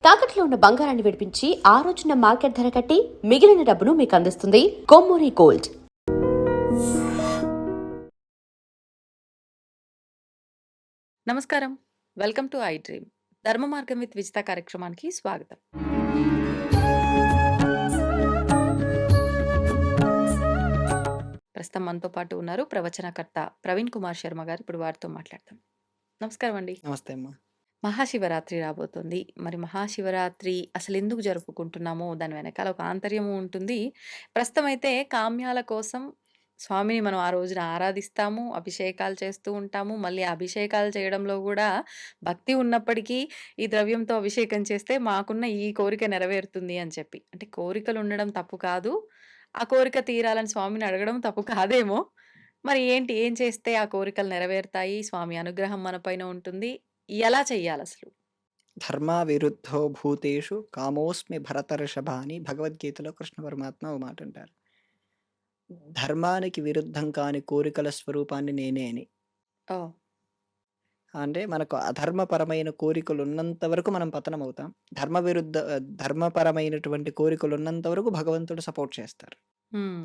తాకట్లో ఉన్న బంగారాన్ని విడిపించి ఆ రోజున మార్కెట్ ధర కట్టి మిగిలిన డబ్బును మీకు అందిస్తుంది కొమ్మూరి గోల్డ్. నమస్కారం. Welcome to I dream. ధర్మ మార్గం విత్ విజిత కార్యక్రమానికి స్వాగతం. ప్రస్తుతం మనతో పాటు ఉన్నారు ప్రవచనకర్త ప్రవీణ్ కుమార్ శర్మ గారు. ఇప్పుడు వారితో మాట్లాడతాం. నమస్కారం అండి. నమస్తే అమ్మా. మహాశివరాత్రి రాబోతుంది. మరి మహాశివరాత్రి అసలెందుకు జరుపుకుంటున్నామో దాని వెనకాల ఒక ఆంతర్యము ఉంటుంది. ప్రస్తుతం అయితే కామ్యాల కోసం స్వామిని మనం ఆ రోజున ఆరాధిస్తాము. అభిషేకాలు చేస్తూ ఉంటాము. మళ్ళీ అభిషేకాలు చేయడంలో గూడా భక్తి ఉన్నప్పటికీ ఈ ద్రవ్యంతో అభిషేకం చేస్తే మాకున్న ఈ కోరిక నెరవేరుతుంది అని చెప్పి. అంటే కోరికలు ఉండడం తప్పు కాదు. ఆ కోరిక తీరాలని స్వామిని అడగడం తప్పు కాదేమో! మరి ఏంటి? ఏం చేస్తే ఆ కోరికలు నెరవేరుతాయి? స్వామి అనుగ్రహం మన పైన ఉంటుంది. ఎలా చెయ్యాలసలు? ధర్మ విరుద్ధో భూతేషు కామోస్మి భరతర్షభ అని భగవద్గీతలో కృష్ణ పరమాత్మ ఒక మాట అంటారు. ధర్మానికి విరుద్ధం కాని కోరికల స్వరూపాన్ని నేనే అని. ఓహ్! అంటే మనకు అధర్మపరమైన కోరికలు ఉన్నంత వరకు మనం పతనం అవుతాం. ధర్మపరమైనటువంటి కోరికలు ఉన్నంత వరకు భగవంతుడు సపోర్ట్ చేస్తారు. హ్మ్.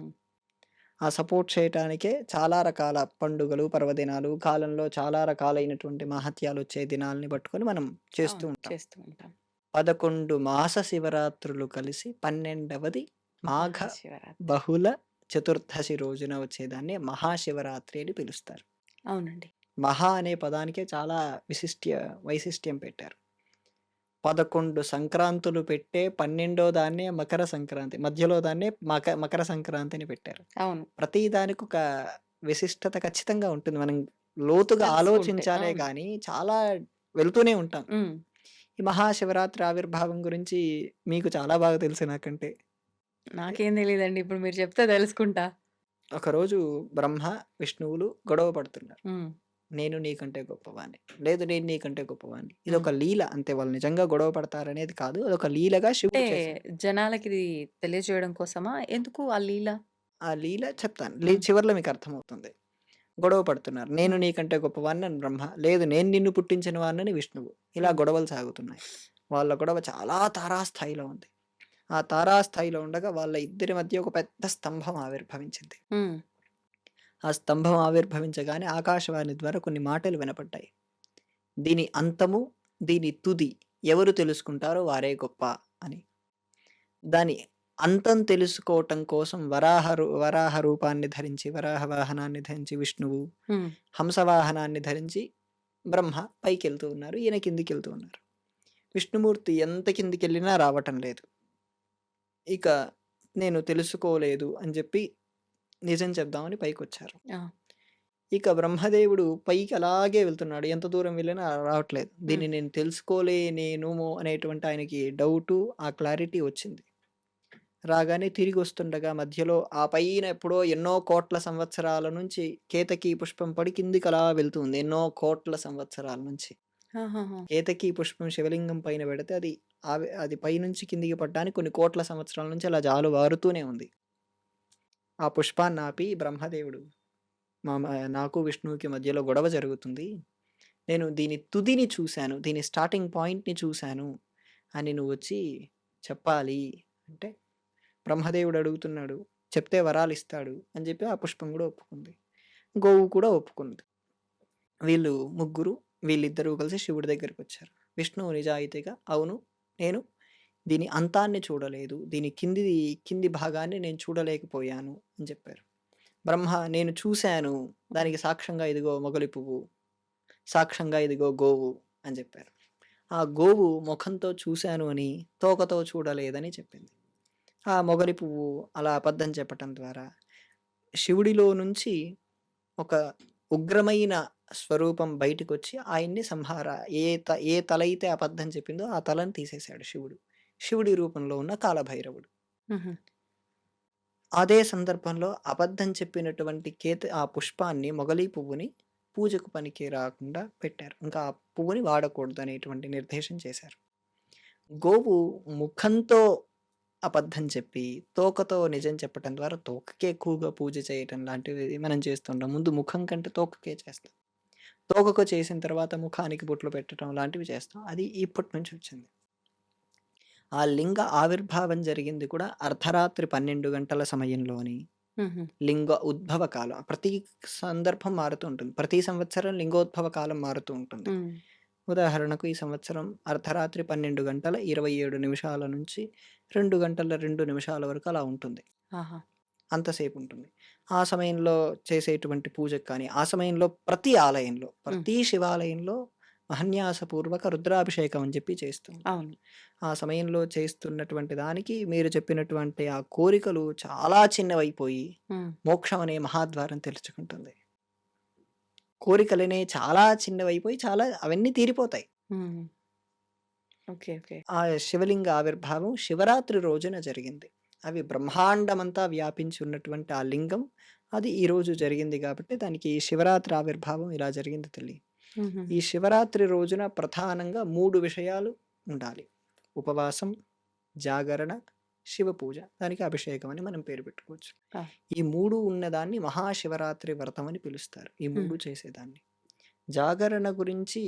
ఆ సపోర్ట్ చేయటానికే చాలా రకాల పండుగలు, పర్వదినాలు, కాలంలో చాలా రకాలైనటువంటి మహత్యాలు వచ్చే దినాల్ని పట్టుకొని మనం చేస్తూ అవును. ఉంటాం. చేస్తూ ఉంటాం. 11 మాస శివరాత్రులు కలిసి 12వది మాఘ మహాశివరాత్రి. బహుళ చతుర్దశి రోజున వచ్చేదాన్ని మహాశివరాత్రి అని పిలుస్తారు. అవునండి. మహా అనే పదానికే చాలా వైశిష్ట్యం పెట్టారు. 11 సంక్రాంతులు పెట్టే 12వ దాన్నే మకర సంక్రాంతి. మధ్యలో దాన్నే మకర సంక్రాంతి అని పెట్టారు. అవును. ప్రతి దానికి ఒక విశిష్టత ఖచ్చితంగా ఉంటుంది. మనం లోతుగా తెలుసుకుంటే. ఆలోచించాలే అవును. గానీ చాలా వెళ్తూనే ఉంటాం. హ్మ్. ఈ మహాశివరాత్రి ఆవిర్భావం గురించి మీకు చాలా బాగా తెలుసు నాకంటే. నాకేం తెలీదండి. ఇప్పుడు మీరు చెప్తే తెలుసుకుంటా. ఒకరోజు బ్రహ్మ, విష్ణువులు గొడవ పడుతున్నారు. హ్మ్. నేను నీకంటే గొప్పవాడిని. లేదు నేను నీకంటే గొప్పవాడిని. హ్మ్. ఇదొక లీల అంతే. వాళ్ళు నిజంగా గొడవ పడతారనేది కాదు. అదొక లీలగా అంటే శివుడు చేశాడు. జనాలకిది తెలియజేయడం కోసమా? ఎందుకు ఆ లీల? ఆ లీల చెప్తాను. హ్మ్. చివర్లో మీకర్థమవుతుంది. గొడవ పడుతున్నారు. నేను హ్మ్. నీకంటే గొప్పవాడినని బ్రహ్మ. లేదు నేను నిన్ను పుట్టించిన వాడినని విష్ణువు. ఇలా హ్మ్. గొడవలు సాగుతున్నాయి. వాళ్ళ గొడవ చాలా తారాస్థాయిలో ఉంది. ఆ తారాస్థాయిలో ఉండగా వాళ్ళ ఇద్దరి మధ్య ఒక పెద్ద స్తంభం ఆవిర్భవించింది. హ్మ్. ఆ స్తంభం ఆవిర్భవించగానే ఆకాశవాణి ద్వారా కొన్ని మాటలు వినపడ్డాయి. దీని అంతము, దీని తుది ఎవరు తెలుసుకుంటారో వారే గొప్ప అని. దాని అంతం తెలుసుకోవటం కోసం వరాహ రూపాన్ని ధరించి, వరాహ వాహనాన్ని ధరించి విష్ణువు, హ్మ్. హంస వాహనాన్ని ధరించి బ్రహ్మ పైకెళ్తూ ఉన్నారు. ఈయన కిందికెళ్తూ ఉన్నారు. విష్ణుమూర్తి ఎంత కిందికెళ్ళినా రావటం లేదు. ఇక నేను తెలుసుకోలేదు అని చెప్పి నిజం చెప్దామని పైకొచ్చారు. ఆ! ఇక బ్రహ్మదేవుడు పైకి అలాగే వెళ్తున్నాడు. ఎంత దూరం వెళ్ళినా రావట్లేదు. హ్మ్. దీన్ని నేను తెలుసుకోలేనేమో అనేటువంటి ఆయనకి డౌటు, ఆ క్లారిటీ వచ్చింది. రాగానే తిరిగొస్తుండగా మధ్యలో ఆ పైన ఎప్పుడో ఎన్నో కోట్ల సంవత్సరాల నుంచి కేతకీ పుష్పం పడి కిందికలా వెళ్తూ ఉంది. ఎన్నో కోట్ల సంవత్సరాల నుంచి. ఆహాహా! కేతకీ పుష్పం శివలింగం పైన పెడితే అది పైనుంచి కిందికి పడడానికి కొన్ని కోట్ల సంవత్సరాల నుంచి అలా జాలువారుతూనే ఉంది. ఆ పుష్పాన్నాపి బ్రహ్మదేవుడు నాకు విష్ణువుకి మధ్యలో గొడవ జరుగుతుంది. నేను దీని తుదిని చూశాను. దీని స్టార్టింగ్ పాయింట్‌ని చూశాను అని నువ్వొచ్చి చెప్పాలి అంటే, బ్రహ్మదేవుడు అడుగుతున్నాడు. చెప్తే వరాలిస్తాడు అని చెప్పి ఆ పుష్పం గూడా ఒప్పుకుంది. గోవు కూడా ఒప్పుకుంది. వీళ్ళు ముగ్గురు వీళ్ళిద్దరూ కలిసి శివుడి దగ్గరికొచ్చారు. విష్ణువు నిజాయితీగా అవును. నేను దీని అంతాన్ని చూడలేదు. దీని కింది భాగాన్ని నేను చూడలేకపోయాను అని చెప్పారు. బ్రహ్మ నేను చూశాను. హ్మ్. దానికి సాక్ష్యంగా ఇదిగో మొగలి పువ్వు. సాక్ష్యంగా ఇదిగో గోవు అని చెప్పారు. ఆ గోవు ముఖంతో చూశాను అని, తోకతో చూడలేదని చెప్పింది. ఆ మొగలి పువ్వు అలా అబద్ధం చెప్పటం ద్వారా శివుడిలో నుంచి ఒక ఉగ్రమైన స్వరూపం బయటికొచ్చి ఆయన్ని ఏ తల అయితే అబద్ధం చెప్పిందో ఆ తలని తీసేశాడు శివుడు. శివుడి రూపంలో ఉన్న కాలభైరవుడు. హుహు. అదే సందర్భంలో అబద్ధం చెప్పినటువంటి ఆ పుష్పాన్ని మొగలి పువ్వుని పూజకు పనికి రాకుండా పెట్టారు. ఇంకా ఆ పువ్వుని వాడకూడదనేటువంటి నిర్దేశం చేశారు. గోవు ముఖంతో అబద్ధం చెప్పి, తోకతో నిజం చెప్పటం ద్వారా తోకకే ఎక్కువగా పూజ చేయటం లాంటివి మనం చేస్తుంటాం. ముందు ముఖం కంటే తోకకే చేస్తాం. తోకకు చేసిన తర్వాత ముఖానికి బొట్లు పెట్టటం లాంటివి చేస్తాం. అది ఇప్పటి నుంచి వచ్చింది. ఆ లింగ ఆవిర్భావం జరిగింది కూడా అర్ధరాత్రి 12 గంటల సమయంలోని. హుహు. లింగ ఉద్భవ కాలం. ప్రతి సందర్భం మారుతూ ఉంటుంది. ప్రతి సంవత్సరం లింగోద్భవ కాలం మారుతూ ఉంటుంది. హ్మ్. ఉదాహరణకు ఈ సంవత్సరం అర్ధరాత్రి 12 గంటల 27 నిమిషాల నుంచి 2 గంటల 2 నిమిషాల వరకు అలా ఉంటుంది. ఆహా! అంతసేపు ఉంటుంది. ఆ సమయంలో చేసేటువంటి పూజకు కానీ, ఆ సమయంలో ప్రతి ఆలయంలో, హ్మ్. ప్రతి శివాలయంలో మహన్యాసపూర్వక రుద్రాభిషేకం అని చెప్పి చేస్తూ ఉంటారు. అవును. ఆ సమయంలో చేస్తున్నటువంటి దానికి మీరు చెప్పినటువంటి ఆ కోరికలు చాలా చిన్నవైపోయి, హ్మ్. మోక్షం అనే మహాద్వారం తెరుచుకుంటుంది. కోరికలనేవి చాలా చిన్నవైపోయి అవన్నీ తీరిపోతాయి. హ్మ్. ఓకే. ఓకే. ఆ శివలింగ ఆవిర్భావం శివరాత్రి రోజున జరిగింది. అవి బ్రహ్మాండమంతా వ్యాపించి ఉన్నటువంటి ఆ లింగం అది ఈరోజు జరిగింది కాబట్టి దానికి శివరాత్రి ఆవిర్భావం ఇలా జరిగింది తల్లి. హుహు. ఈ శివరాత్రి రోజున ప్రధానంగా 3 విషయాలు ఉండాలి. ఉపవాసం, జాగరణ, శివ పూజ. దానికి అభిషేకం అని మనం పేరు పెట్టుకోవచ్చు. ఆ! ఈ 3 ఉన్నదాన్ని మహాశివరాత్రి వ్రతం అని పిలుస్తారు. ఈ హ్మ్. 3 చేసేదాన్ని. జాగరణ గురించి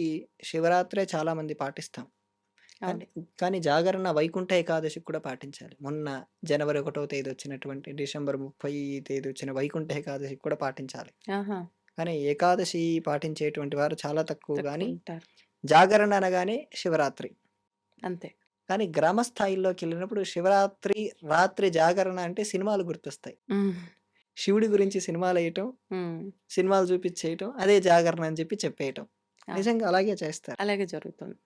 శివరాత్రే చాలామంది పాటిస్తాం. అవును. కానీ జాగరణ వైకుంఠ ఏకాదశికి కూడా పాటించాలి. మొన్న జనవరి 1వ తేదీ వచ్చినటువంటి డిసెంబర్ 30 తేదీ వచ్చిన వైకుంఠ ఏకాదశికి కూడా పాటించాలి. ఆహా! కానీ ఏకాదశి పాటించేటువంటి వారు చాలా తక్కువ గానీ, తక్కువుంటారు. జాగరణ అనగానే శివరాత్రి. అంతే. కానీ గ్రామ స్థాయిల్లోకెళ్ళినప్పుడు శివరాత్రి, రాత్రి జాగరణ అంటే సినిమాలు గుర్తొస్తాయి. హ్మ్. శివుడి గురించి సినిమాలేయటం, హ్మ్. సినిమాలు చూపిచ్చేయటం, అదే జాగరణ అని చెప్పేయటం. ఆ! నిజంగా అలాగే చేస్తారు. అలాగే జరుగుతుంది.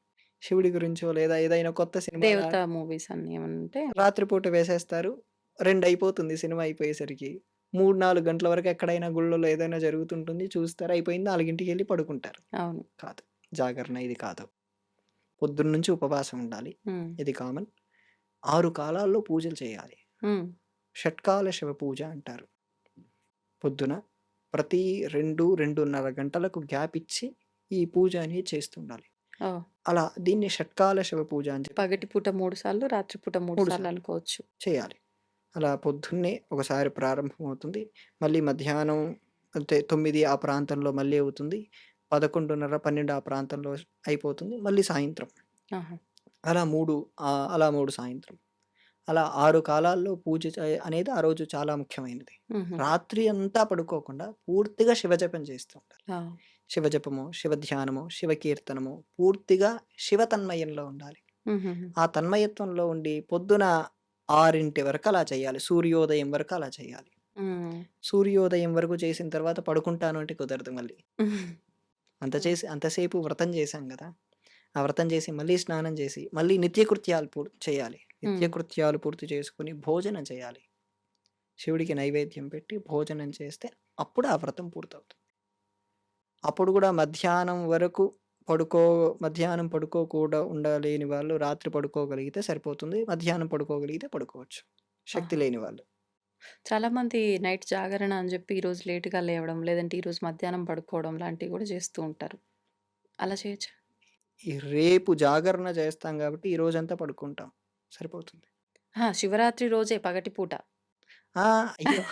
శివుడి గురించో లేదా ఏదైనా కొత్త సినిమా దేవతా మూవీస్ అన్నీ ఏమన్నా ఉంటే రాత్రిపూట వేసేస్తారు. 2 అయిపోతుంది సినిమా అయిపోయేసరికి. 3, 4 గంటల వరకు ఎక్కడైనా గుళ్ళలో ఏదైనా జరుగుతుంటుంది. చూస్తారు అయిపోయింది 4కి పడుకుంటారు. అవును. కాదు. జాగరణ ఇది కాదు. పొద్దున్నుంచి ఉపవాసం ఉండాలి. హ్మ్. ఇది కామన్. 6 కాలాల్లో పూజలు చేయాలి. హ్మ్. షట్కాల శివ పూజ అంటారు. పొద్దున ప్రతి 2, 2:30 గంటలకు గ్యాప్ ఇచ్చి ఈ పూజ అనేది చేస్తుండాలి. ఓహ్! అలా దీన్ని షట్కాల శివ పూజ అని చెప్పి పగటిపూట 3 సార్లు, రాత్రిపూట 3 3 సార్లు సార్లు అనుకోవచ్చు. చేయాలి. అలా పొద్దున్నే ఒకసారి ప్రారంభమవుతుంది. మళ్ళీ మధ్యాహ్నం అంటే 9 ఆ ప్రాంతంలో మళ్ళీ అవుతుంది. 11:30, 12 ఆ ప్రాంతంలో అయిపోతుంది. మళ్ళీ సాయంత్రం. ఆహా! అలా 3 సాయంత్రం. అలా 6 కాలాల్లో పూజ అనేది ఆ రోజు చాలా ముఖ్యమైనది. హుహు. రాత్రి అంతా పడుకోకుండా పూర్తిగా శివజపం చేస్తూ ఉండాలి. ఆ! శివజపమో, శివధ్యానమో, శివకీర్తనమో పూర్తిగా శివతన్మయంలో ఉండాలి. హుహుహు. ఆ తన్మయత్వంలో ఉండి పొద్దున 6 వరకు అలా చేయాలి. సూర్యోదయం వరకు అలా చేయాలి. హ్మ్. సూర్యోదయం వరకు చేసిన తర్వాత పడుకుంటాను అంటే కుదరదు మళ్ళీ. హ్మ్. అంతసేపు వ్రతం చేశాం గదా! ఆ వ్రతం చేసి మళ్ళీ స్నానం చేసి, మళ్ళీ నిత్యకృత్యాలు చేయాలి. హ్మ్. నిత్యకృత్యాలు పూర్తి చేసుకొని భోజనం చేయాలి. శివుడికి నైవేద్యం పెట్టి భోజనం చేస్తే అప్పుడు ఆ వ్రతం పూర్తవుతుంది. అప్పుడు గూడా మధ్యాహ్నం పడుకోకుండా ఉండలేని వాళ్ళు రాత్రి పడుకోగలిగితే సరిపోతుంది. మధ్యాహ్నం పడుకోగలిగితే పడుకోవచ్చు. శక్తి ఆహా! లేని వాళ్ళు. చాలామంది నైట్ జాగరణ అని జెప్పి ఈరోజు లేట్‌గా లేవడం, లేదంటే ఈరోజు మధ్యాహ్నం పడుకోవడం లాంటివి గూడా చేస్తూ ఉంటారు. అలా చేయొచ్చా? ఈ రేపు జాగరణ చేస్తాం గాబట్టి ఈ రోజంతా పడుకుంటాం. సరిపోతుంది. అహా! శివరాత్రి రోజే పగటిపూట. ఆ! అయ్యో!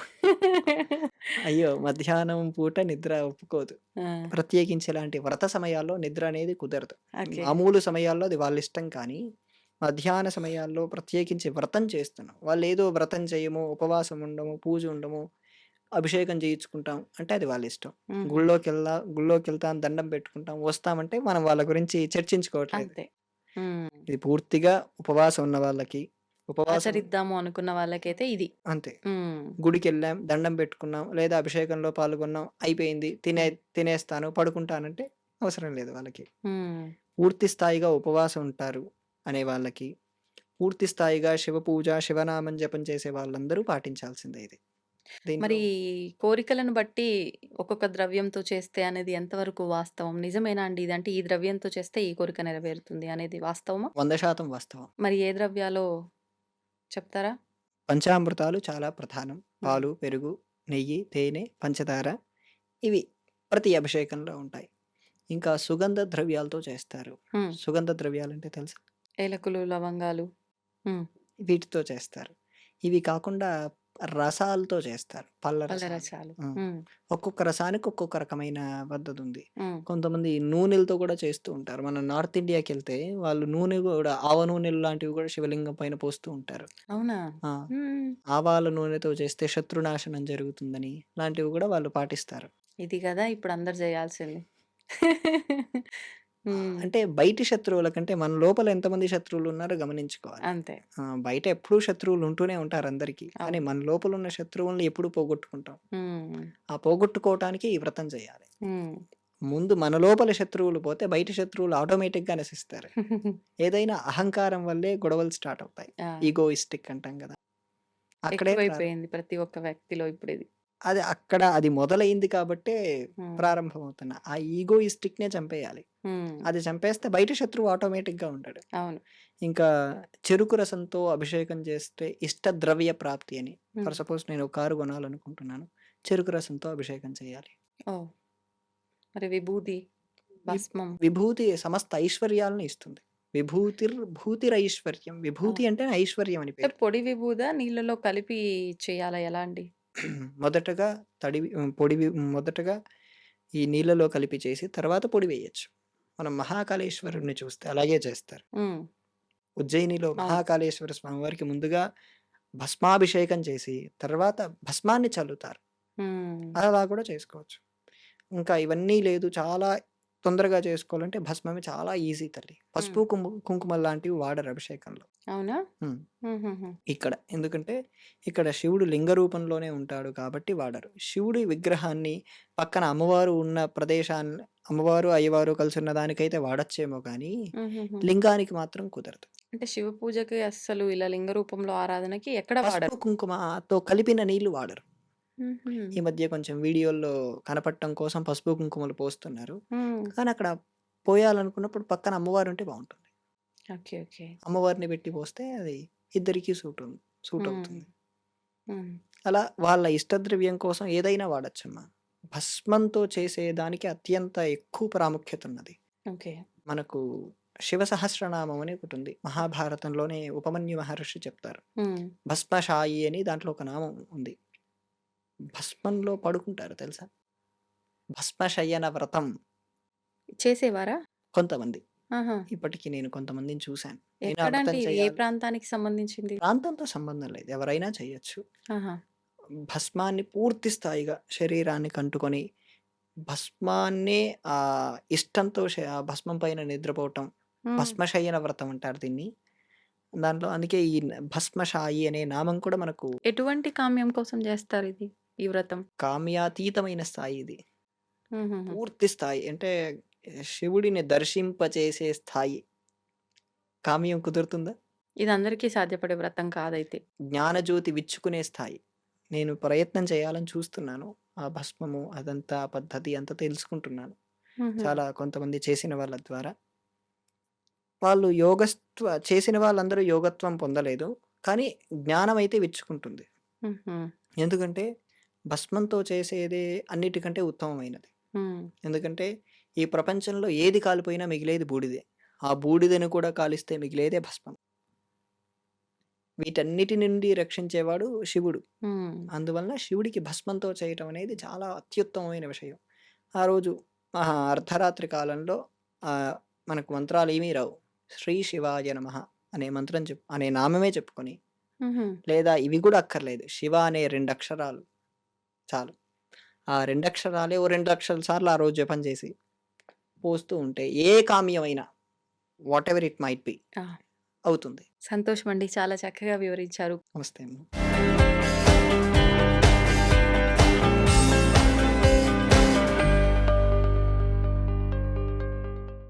అయ్యో! మధ్యాహ్నం పూట నిద్ర ఒప్పుకోదు. ఆ! ప్రత్యేకించి ఇలాంటి వ్రత సమయాల్లో నిద్ర అనేది కుదరదు. ఓకే. మామూలు సమయాల్లో అది వాళ్ళిష్టం కానీ, మధ్యాహ్న సమయాల్లో ప్రత్యేకించి వ్రతం చేస్తున్నాం. వాళ్ళేదో వ్రతం చేయము, ఉపవాసం ఉండము, పూజ ఉండము, అభిషేకం చేయించుకుంటాం అంటే అది వాళ్ళిష్టం. హుహు. గుళ్ళోకెళ్తాం, దండం పెట్టుకుంటాం, వస్తామంటే మనం వాళ్ళ గురించి చర్చించుకోవట్లేదు. అంతే. హ్మ్. ఇది పూర్తిగా ఉపవాసం ఉన్న వాళ్ళకి, ఉపవాసం ఆచరిద్దాము అనుకున్న వాళ్ళకైతే ఇది. అంతే. హ్మ్. గుడికెళ్ళాం, దండం పెట్టుకున్నాం, లేదా అభిషేకంలో పాల్గొన్నాం, అయిపోయింది. హ్మ్. తినేస్తాను, పడుకుంటానంటే అవసరం లేదు వాళ్ళకి. హ్మ్. పూర్తి స్థాయిగా ఉపవాసం ఉంటారు అనే వాళ్ళకి, పూర్తి స్థాయిగా శివ పూజ, శివనామం జపం చేసే వాళ్ళందరూ పాటించాల్సిందే ఇది. దీంట్లో మరి కోరికలను బట్టి ఒక్కొక్క ద్రవ్యంతో చేస్తే అనేది ఎంతవరకు వాస్తవం? నిజమేనా అండి ఇది? అంటే ఈ ద్రవ్యంతో చేస్తే ఈ కోరిక నెరవేరుతుంది అనేది వాస్తవమా? 100% వాస్తవం. మరి ఏ ద్రవ్యాలో చెప్తారా? పంచామృతాలు చాలా ప్రధానం. హ్మ్. పాలు, పెరుగు, నెయ్యి, తేనె, పంచదార ఇవి ప్రతి అభిషేకంలో ఉంటాయి. ఇంకా సుగంధ ద్రవ్యాలతో చేస్తారు. హ్మ్. సుగంధ ద్రవ్యాలంటే తెలుసా? ఏలకులు, లవంగాలు. హ్మ్. వీటితో చేస్తారు. ఇవి కాకుండా రసాలతో చేస్తారు. పళ్ళ పళ్ళ రసాలు. రసాలు. హ్మ్. హ్మ్. ఒక్కొక్క రసానికి ఒక్కొక్క రకమైన పద్ధతుంది. హ్మ్. కొంతమంది నూనెలతో కూడా చేస్తూ ఉంటారు. మనం నార్త్ ఇండియాకెళ్తే వాళ్ళు నూనె గూడా ఆవ నూనెలు లాంటివి గూడా శివలింగం పైన పోస్తూ ఉంటారు. అవునా? ఆ! హ్మ్. ఆవాల నూనెతో చేస్తే శత్రునాశనం జరుగుతుందని లాంటివి గూడా వాళ్ళు పాటిస్తారు. ఇది గదా ఇప్పుడు అందరూ జేయాల్సింది. హ్మ్. అంటే బయటి శత్రువుల కంటే మన లోపల ఎంతమంది శత్రువులున్నారో గమనించుకోవాలి. అంతే. బయట ఎప్పుడూ శత్రువులు ఉంటూనే ఉంటారు అందరికీ. కానీ అవును. మన లోపలున్న శత్రువుల్ని ఎప్పుడు పోగొట్టుకుంటాం. హ్మ్. ఆ పోగొట్టుకోవటానికి ఈ వ్రతం చేయాలి. హ్మ్. ముందు మన లోపల శత్రువులు పోతే బయట శత్రువులు ఆటోమేటిక్‌గా నశిస్తారు. ఏదైనా అహంకారం వల్లే గొడవలు స్టార్ట్ అవుతాయి. ఆ! ఈగోయిస్టిక్ అంటాం గదా! అక్కడే ఎక్కువైపోయింది ప్రతి ఒక్క వ్యక్తిలో ఇప్పుడిది. అది మొదలైంది కాబట్టే హ్మ్. ప్రారంభమవుతున్న. ఆ ఈగోయిస్టిక్‌నే చంపేయాలి. హ్మ్. అది చంపేస్తే బయట శత్రువు ఆటోమేటిక్‌గా ఉండడు. అవును. ఇంకా చెరుకు రసంతో అభిషేకం చేస్తే ఇష్టద్రవ్య ప్రాప్తి అని. హ్మ్. ఫర్ సపోజ్ నేను ఒక కారు కొనాలనుకుంటున్నాను. చెరుకు రసంతో అభిషేకం చేయాలి. ఓహ్! మరి విభూది, వి భస్మం. విభూతి సమస్త ఐశ్వర్యాలను ఇస్తుంది. భూతిరైశ్వర్యం. ఆ! విభూతి అంటే ఐశ్వర్యం అని అంటే పేరు. పొడి విభూదా? నీళ్ళలో కలిపి చేయాలా? ఎలా అండి? మొదటగా మొదటగా ఈ నీళ్ళలో కలిపి చేసి తర్వాత పొడి వేయొచ్చు. మనం మహాకాళేశ్వరుడిని చూస్తే అలాగే చేస్తారు. హ్మ్. ఉజ్జయినిలో అవును. మహాకాళేశ్వర స్వామివారికి ముందుగా భస్మాభిషేకం చేసి, తర్వాత భస్మాన్ని చల్లుతారు. హ్మ్. అలా కూడా చేసుకోవచ్చు. ఇంకా ఇవన్నీ లేదు చాలా తొందరగా చేసుకోవాలంటే భస్మమే చాలా ఈజీ తల్లి. హ్మ్. పసుపు, కుంకుమ లాంటివి వాడరు అభిషేకంలో. అవునా? హ్మ్. హుహుహు. ఎందుకంటే ఇక్కడ శివుడు లింగ రూపంలోనే ఉంటాడు కాబట్టి వాడరు. శివుడి విగ్రహాన్ని పక్కన అమ్మవారు ఉన్న అమ్మవారు, అయ్యవారు కలిసున్న దానికైతే వాడొచ్చేమో కానీ, హుహుహు. లింగానికి మాత్రం కుదరదు. అంటే శివ పూజకి అస్సలు ఇలా లింగ రూపంలో ఆరాధనకి ఎక్కడ పసుపు, వాడరు. కుంకుమతో కలిపిన నీళ్లు వాడరు. హుహు. ఈ మధ్య కొంచెం వీడియోల్లో కనపడటం కోసం పసుపు, కుంకుమలు పోస్తున్నారు. హ్మ్. కానీ అక్కడ పోయాలనుకున్నప్పుడు పక్కన అమ్మవారుంటే బావుంటుంది. ఓకే. ఓకే. అమ్మవారిని పెట్టి పోస్తే అది ఇద్దరికీ సూట్ హ్మ్. అవుతుంది. హ్మ్. అలా వాళ్ళ ఇష్టద్రవ్యం కోసం ఏదైనా వాడొచ్చమ్మా. భస్మంతో చేసేదానికి అత్యంత ఎక్కువ ప్రాముఖ్యత ఉన్నది. ఓకే. మనకు శివ సహస్రనామం అని ఒకటుంది. మహాభారతంలోనే ఉపమన్యు మహర్షి చెప్తారు. హ్మ్. భస్మశాయి అని దాంట్లో ఒక నామం ఉంది. భస్మంలో పడుకుంటారు తెలుసా? భస్మశయన వ్రతం చేసేవారా? కొంతమంది. ఆహా! ఇప్పటికి నేను కొంతమందిని చూసాను. నేను ఆ ఎక్కడంటే వ్రతం ఇది ఏ చేయాలి ప్రాంతానికి సంబంధించింది? ప్రాంతంతో సంబంధం లేదు. ఎవరైనా చేయొచ్చు. ఆహా! భస్మాన్ని పూర్తి స్థాయిగా శరీరానికి అంటుకొని, భస్మాన్నే ఇష్టంతో ఆ భస్మం పైన నిద్రపోవటం. హ్మ్. భస్మశయన వ్రతం అంటారు దీన్ని. దాంట్లో అందుకే ఈ భస్మశాయి అనే నామం కూడా మనకు ఎటువంటి కామ్యం కోసం జేస్తారిది? ఈ వ్రతం? కామ్యాతీతమైన స్థాయి ఇది. హుహుహు. పూర్తి స్థాయి అంటే శివుడిని దర్శింపచేసే స్థాయి. కామ్యం కుదురుతుందా? ఇది అందరికీ సాధ్యపడే వ్రతం కాదైతే. జ్ఞానజ్యోతి విచ్చుకునే స్థాయి. నేను ప్రయత్నం చేయాలని చూస్తున్నాను. ఆ భస్మము అదంతా పద్ధతి అంతా తెలుసుకుంటున్నాను. హుహు. చాలా కొంతమంది చేసిన వాళ్ళ ద్వారా. వాళ్ళు చేసిన వాళ్ళందరూ యోగత్వం పొందలేదు. కానీ జ్ఞానమైతే విచ్చుకుంటుంది. హుహు. ఎందుకంటే భస్మంతో చేసేదే అన్నిటికంటే ఉత్తమమైనది. హ్మ్. ఎందుకంటే ఈ ప్రపంచంలో ఏది కాలిపోయినా మిగిలేది బూడిదే. ఆ బూడిదను కూడా కాలిస్తే మిగిలేదే భస్మం. వీటన్నిటి నుండి రక్షించేవాడు శివుడు. హ్మ్. అందువలన శివుడికి భస్మంతో చేయటం అనేది చాలా అత్యుత్తమమైన విషయం. ఆ రోజు అర్ధరాత్రి కాలంలో ఆహ్, మనకు మంత్రాలేమీ రావు. శ్రీ శివాయ నమః అనే నామమే చెప్పుకొని, హుహు. లేదా ఇవి కూడా అక్కర్లేదు. శివ అనే 2 అక్షరాలు చాలు. ఆ 2 అక్షరాలే ఓ 2,00,000 సార్లు ఆ రోజు జపం చేసి, పోస్తూ ఉంటే ఏ కామ్యమైనా వాటెవర్ ఇట్ మైట్ బి ఆ! అవుతుంది. సంతోషమండి. చాలా చక్కగా వివరించారు. నమస్తే అమ్మ.